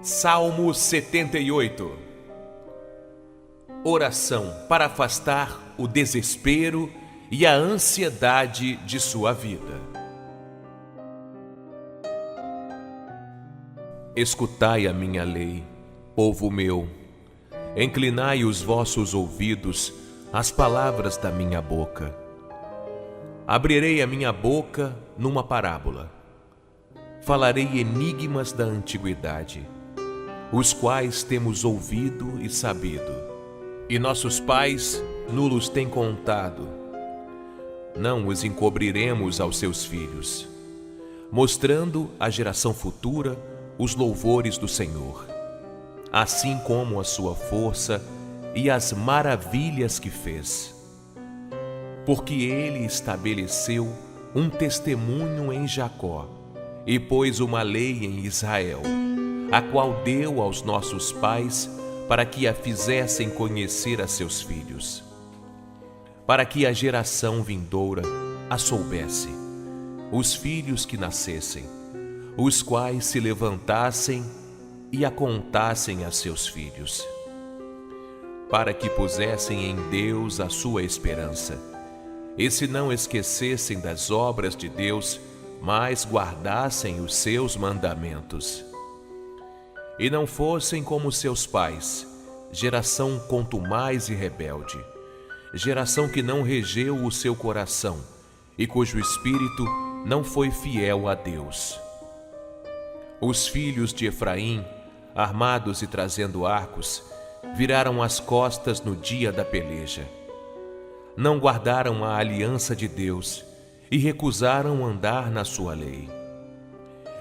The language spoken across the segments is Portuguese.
Salmo 78. Oração para afastar o desespero e a ansiedade de sua vida. Escutai a minha lei, povo meu. Inclinai os vossos ouvidos às palavras da minha boca. Abrirei a minha boca numa parábola. Falarei enigmas da antiguidade, os quais temos ouvido e sabido, e nossos pais nulos têm contado. Não os encobriremos aos seus filhos, mostrando à geração futura os louvores do Senhor, assim como a sua força e as maravilhas que fez. Porque ele estabeleceu um testemunho em Jacó e pôs uma lei em Israel, a qual deu aos nossos pais para que a fizessem conhecer a seus filhos, para que a geração vindoura a soubesse, os filhos que nascessem, os quais se levantassem e a contassem a seus filhos, para que pusessem em Deus a sua esperança, e se não esquecessem das obras de Deus, mas guardassem os seus mandamentos. E não fossem como seus pais, geração contumaz e rebelde, geração que não regeu o seu coração e cujo espírito não foi fiel a Deus. Os filhos de Efraim, armados e trazendo arcos, viraram as costas no dia da peleja. Não guardaram a aliança de Deus e recusaram andar na sua lei.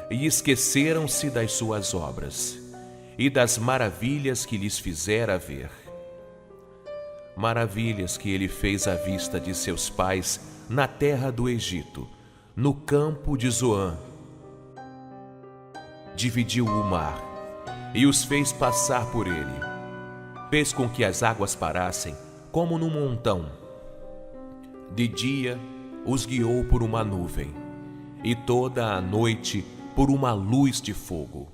E esqueceram-se das suas obras e das maravilhas que lhes fizera ver. Maravilhas que ele fez à vista de seus pais na terra do Egito, no campo de Zoã. Dividiu o mar e os fez passar por ele. Fez com que as águas parassem como num montão. De dia os guiou por uma nuvem, e toda a noite por uma luz de fogo.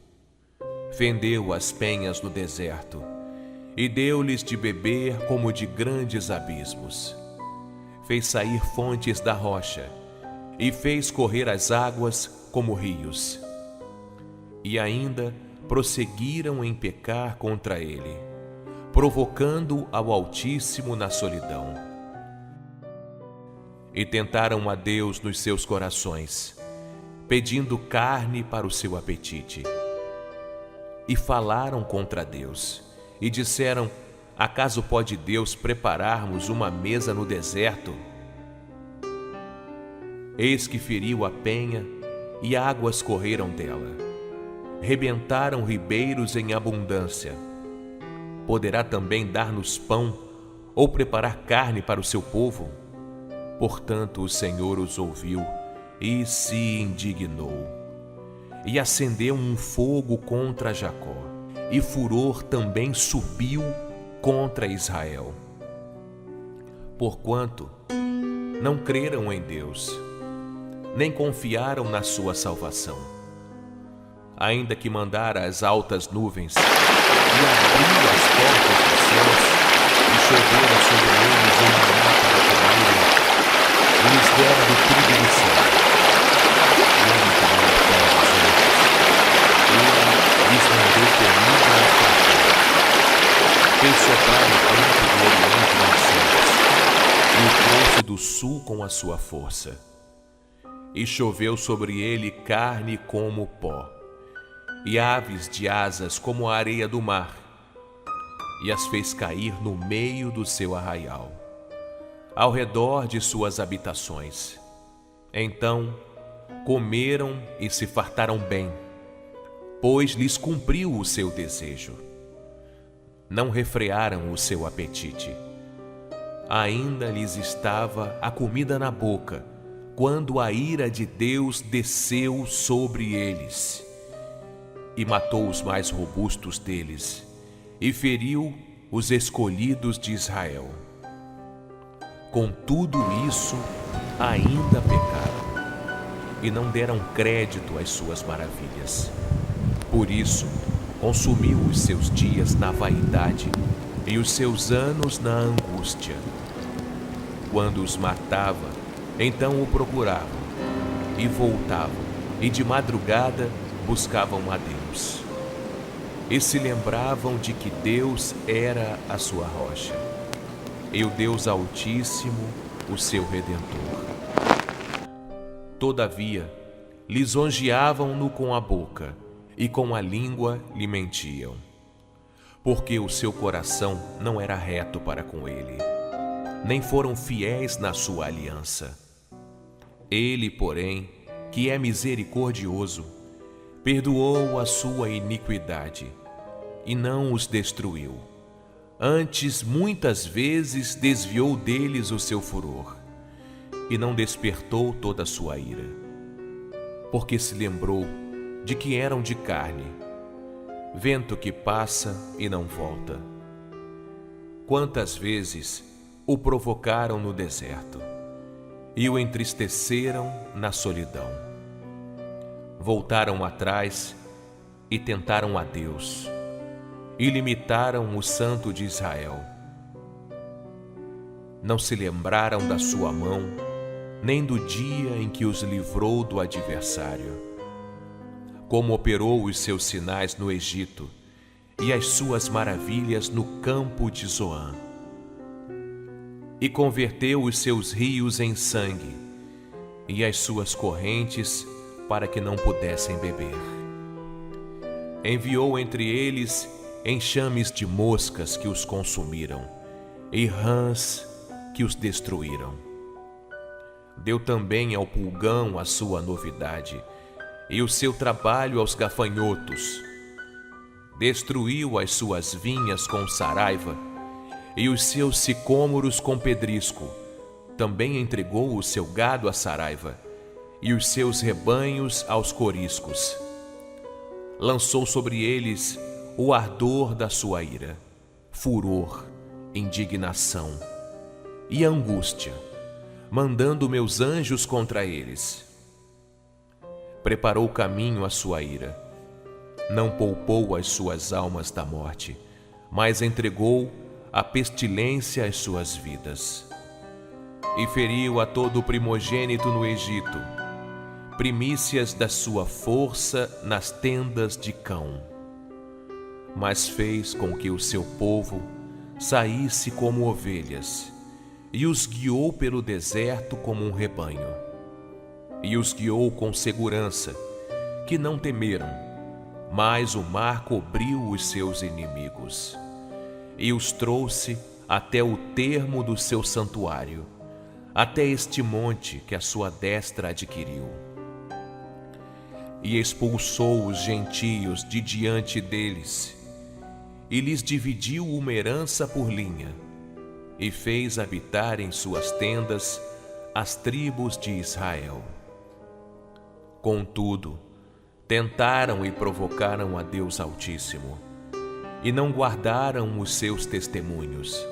Fendeu as penhas no deserto, e deu-lhes de beber como de grandes abismos. Fez sair fontes da rocha, e fez correr as águas como rios. E ainda prosseguiram em pecar contra ele, provocando ao Altíssimo na solidão. E tentaram a Deus nos seus corações, pedindo carne para o seu apetite. E falaram contra Deus, e disseram: acaso pode Deus preparar-nos uma mesa no deserto? Eis que feriu a penha, e águas correram dela. Rebentaram ribeiros em abundância. Poderá também dar-nos pão, ou preparar carne para o seu povo? Portanto, o Senhor os ouviu e se indignou, e acendeu um fogo contra Jacó, e furor também subiu contra Israel. Porquanto não creram em Deus, nem confiaram na sua salvação, ainda que mandara as altas nuvens, e abriu as portas dos céus, e chovera sobre eles em maná para comerem, e lhes dera do trigo do céu. Ele tomou a terra dos anjos, ele lhes mandou comida à fartura. Fez soprar o vento do oriente nos céus, e o trouxe do sul com a sua força. E choveu sobre ele carne como pó, e aves de asas como a areia do mar, e as fez cair no meio do seu arraial, ao redor de suas habitações. Então comeram e se fartaram bem, pois lhes cumpriu o seu desejo. Não refrearam o seu apetite. Ainda lhes estava a comida na boca, quando a ira de Deus desceu sobre eles, e matou os mais robustos deles, e feriu os escolhidos de Israel. Com tudo isso, ainda pecaram, e não deram crédito às suas maravilhas. Por isso, consumiu os seus dias na vaidade e os seus anos na angústia. Quando os matava, então o procuravam, e voltavam, e de madrugada buscavam a Deus. E se lembravam de que Deus era a sua rocha, e o Deus Altíssimo, o seu Redentor. Todavia, lisonjeavam-no com a boca, e com a língua lhe mentiam, porque o seu coração não era reto para com ele, nem foram fiéis na sua aliança. Ele, porém, que é misericordioso, perdoou a sua iniquidade e não os destruiu. Antes, muitas vezes, desviou deles o seu furor e não despertou toda a sua ira, porque se lembrou de que eram de carne, vento que passa e não volta. Quantas vezes o provocaram no deserto e o entristeceram na solidão. Voltaram atrás e tentaram a Deus, e limitaram o Santo de Israel. Não se lembraram da sua mão, nem do dia em que os livrou do adversário, como operou os seus sinais no Egito e as suas maravilhas no campo de Zoã. E converteu os seus rios em sangue e as suas correntes para que não pudessem beber. Enviou entre eles enxames de moscas que os consumiram e rãs que os destruíram. Deu também ao pulgão a sua novidade e o seu trabalho aos gafanhotos. Destruiu as suas vinhas com saraiva e os seus sicômoros com pedrisco. Também entregou o seu gado à saraiva e os seus rebanhos aos coriscos. Lançou sobre eles o ardor da sua ira, furor, indignação e angústia, mandando meus anjos contra eles. Preparou caminho à sua ira, não poupou as suas almas da morte, mas entregou a pestilência às suas vidas. E feriu a todo o primogênito no Egito, primícias da sua força nas tendas de Cão. Mas fez com que o seu povo saísse como ovelhas, e os guiou pelo deserto como um rebanho. E os guiou com segurança, que não temeram, mas o mar cobriu os seus inimigos. E os trouxe até o termo do seu santuário, até este monte que a sua destra adquiriu. E expulsou os gentios de diante deles, e lhes dividiu uma herança por linha, e fez habitar em suas tendas as tribos de Israel. Contudo, tentaram e provocaram a Deus Altíssimo, e não guardaram os seus testemunhos,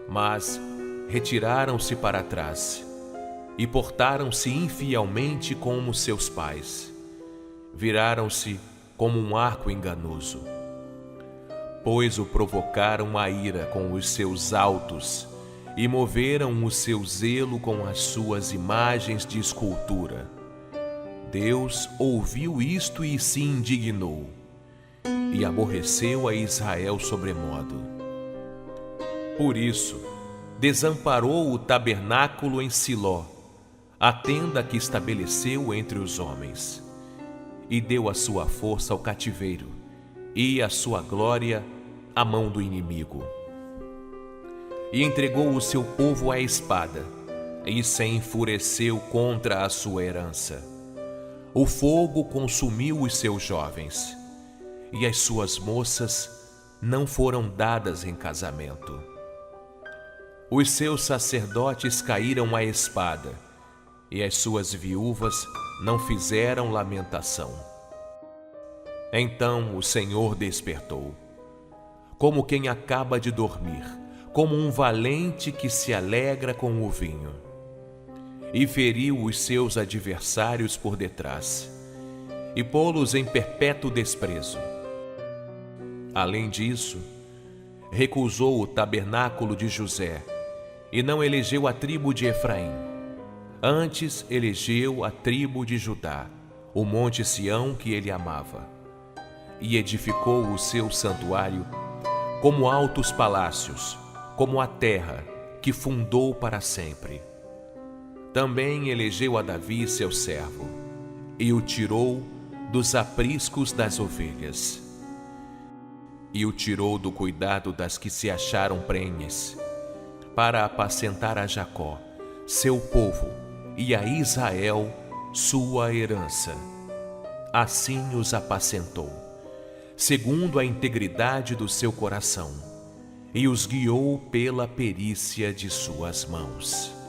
mas retiraram-se para trás, e portaram-se infielmente como seus pais. Viraram-se como um arco enganoso, pois o provocaram a ira com os seus altos e moveram o seu zelo com as suas imagens de escultura. Deus ouviu isto e se indignou, e aborreceu a Israel sobremodo. Por isso, desamparou o tabernáculo em Siló, a tenda que estabeleceu entre os homens, e deu a sua força ao cativeiro, e a sua glória à mão do inimigo. E entregou o seu povo à espada, e se enfureceu contra a sua herança. O fogo consumiu os seus jovens, e as suas moças não foram dadas em casamento. Os seus sacerdotes caíram à espada, e as suas viúvas não fizeram lamentação. Então o Senhor despertou, como quem acaba de dormir, como um valente que se alegra com o vinho, e feriu os seus adversários por detrás, e pô-los em perpétuo desprezo. Além disso, recusou o tabernáculo de José e não elegeu a tribo de Efraim. Antes elegeu a tribo de Judá, o monte Sião que ele amava, e edificou o seu santuário como altos palácios, como a terra que fundou para sempre. Também elegeu a Davi seu servo, e o tirou dos apriscos das ovelhas, e o tirou do cuidado das que se acharam prenhes, para apacentar a Jacó, seu povo, e a Israel, sua herança. Assim os apacentou, segundo a integridade do seu coração, e os guiou pela perícia de suas mãos.